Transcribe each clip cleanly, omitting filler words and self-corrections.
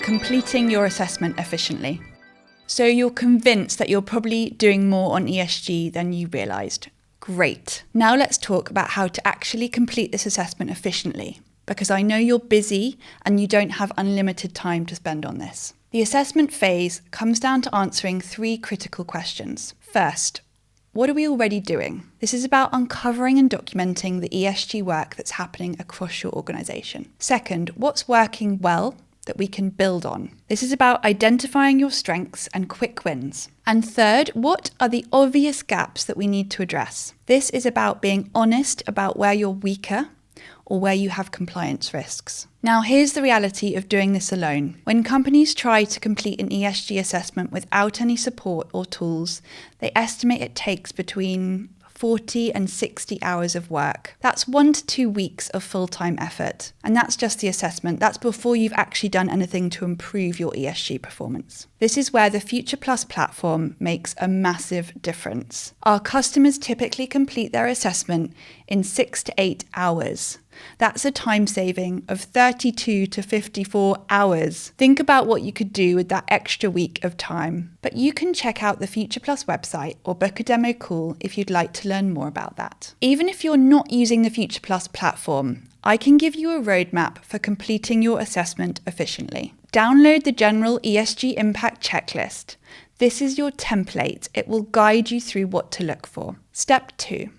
completing your assessment efficiently. So you're convinced that you're probably doing more on ESG than you realised. Great. Now let's talk about how to actually complete this assessment efficiently, because I know you're busy and you don't have unlimited time to spend on this. The assessment phase comes down to answering 3 critical questions. First, what are we already doing? This is about uncovering and documenting the ESG work that's happening across your organisation. Second, what's working well that we can build on? This is about identifying your strengths and quick wins. And third, what are the obvious gaps that we need to address? This is about being honest about where you're weaker or where you have compliance risks. Now, here's the reality of doing this alone. When companies try to complete an ESG assessment without any support or tools, they estimate it takes between 40 and 60 hours of work. That's 1 to 2 weeks of full-time effort. And that's just the assessment. That's before you've actually done anything to improve your ESG performance. This is where the Future Plus platform makes a massive difference. Our customers typically complete their assessment in 6 to 8 hours. That's a time saving of 32 to 54 hours. Think about what you could do with that extra week of time. But you can check out the Future Plus website or book a demo call if you'd like to learn more about that. Even if you're not using the Future Plus platform, I can give you a roadmap for completing your assessment efficiently. Download the General ESG Impact Checklist. This is your template. It will guide you through what to look for. Step 2.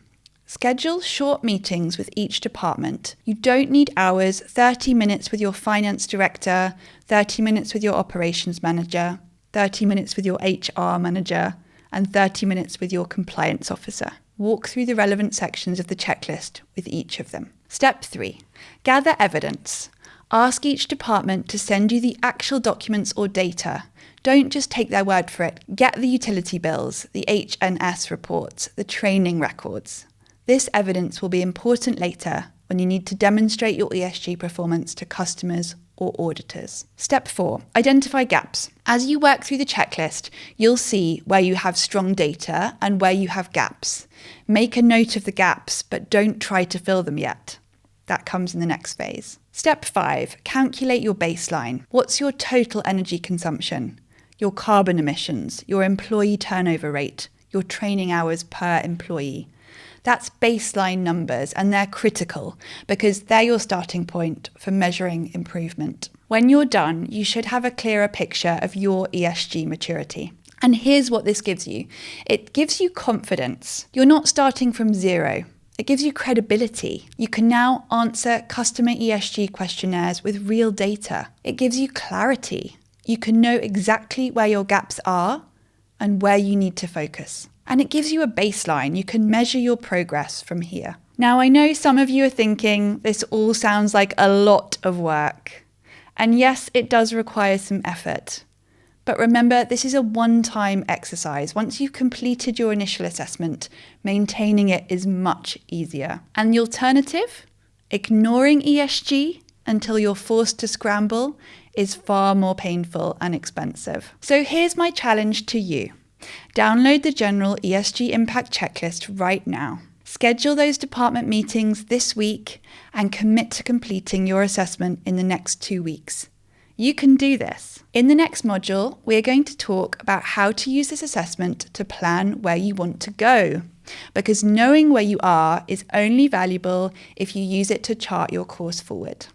Schedule short meetings with each department. You don't need hours, 30 minutes with your finance director, 30 minutes with your operations manager, 30 minutes with your HR manager, and 30 minutes with your compliance officer. Walk through the relevant sections of the checklist with each of them. Step 3. Gather evidence. Ask each department to send you the actual documents or data. Don't just take their word for it. Get the utility bills, the HNS reports, the training records. This evidence will be important later when you need to demonstrate your ESG performance to customers or auditors. Step 4, identify gaps. As you work through the checklist, you'll see where you have strong data and where you have gaps. Make a note of the gaps, but don't try to fill them yet. That comes in the next phase. Step 5, calculate your baseline. What's your total energy consumption? Your carbon emissions, your employee turnover rate, your training hours per employee. That's baseline numbers, and they're critical because they're your starting point for measuring improvement. When you're done, you should have a clearer picture of your ESG maturity. And here's what this gives you. It gives you confidence. You're not starting from zero. It gives you credibility. You can now answer customer ESG questionnaires with real data. It gives you clarity. You can know exactly where your gaps are and where you need to focus. And it gives you a baseline. You can measure your progress from here. Now, I know some of you are thinking this all sounds like a lot of work. And yes, it does require some effort. But remember, this is a one-time exercise. Once you've completed your initial assessment, maintaining it is much easier. And the alternative, ignoring ESG until you're forced to scramble, is far more painful and expensive. So here's my challenge to you. Download the General ESG Impact Checklist right now. Schedule those department meetings this week and commit to completing your assessment in the next 2 weeks. You can do this. In the next module, we're going to talk about how to use this assessment to plan where you want to go. Because knowing where you are is only valuable if you use it to chart your course forward.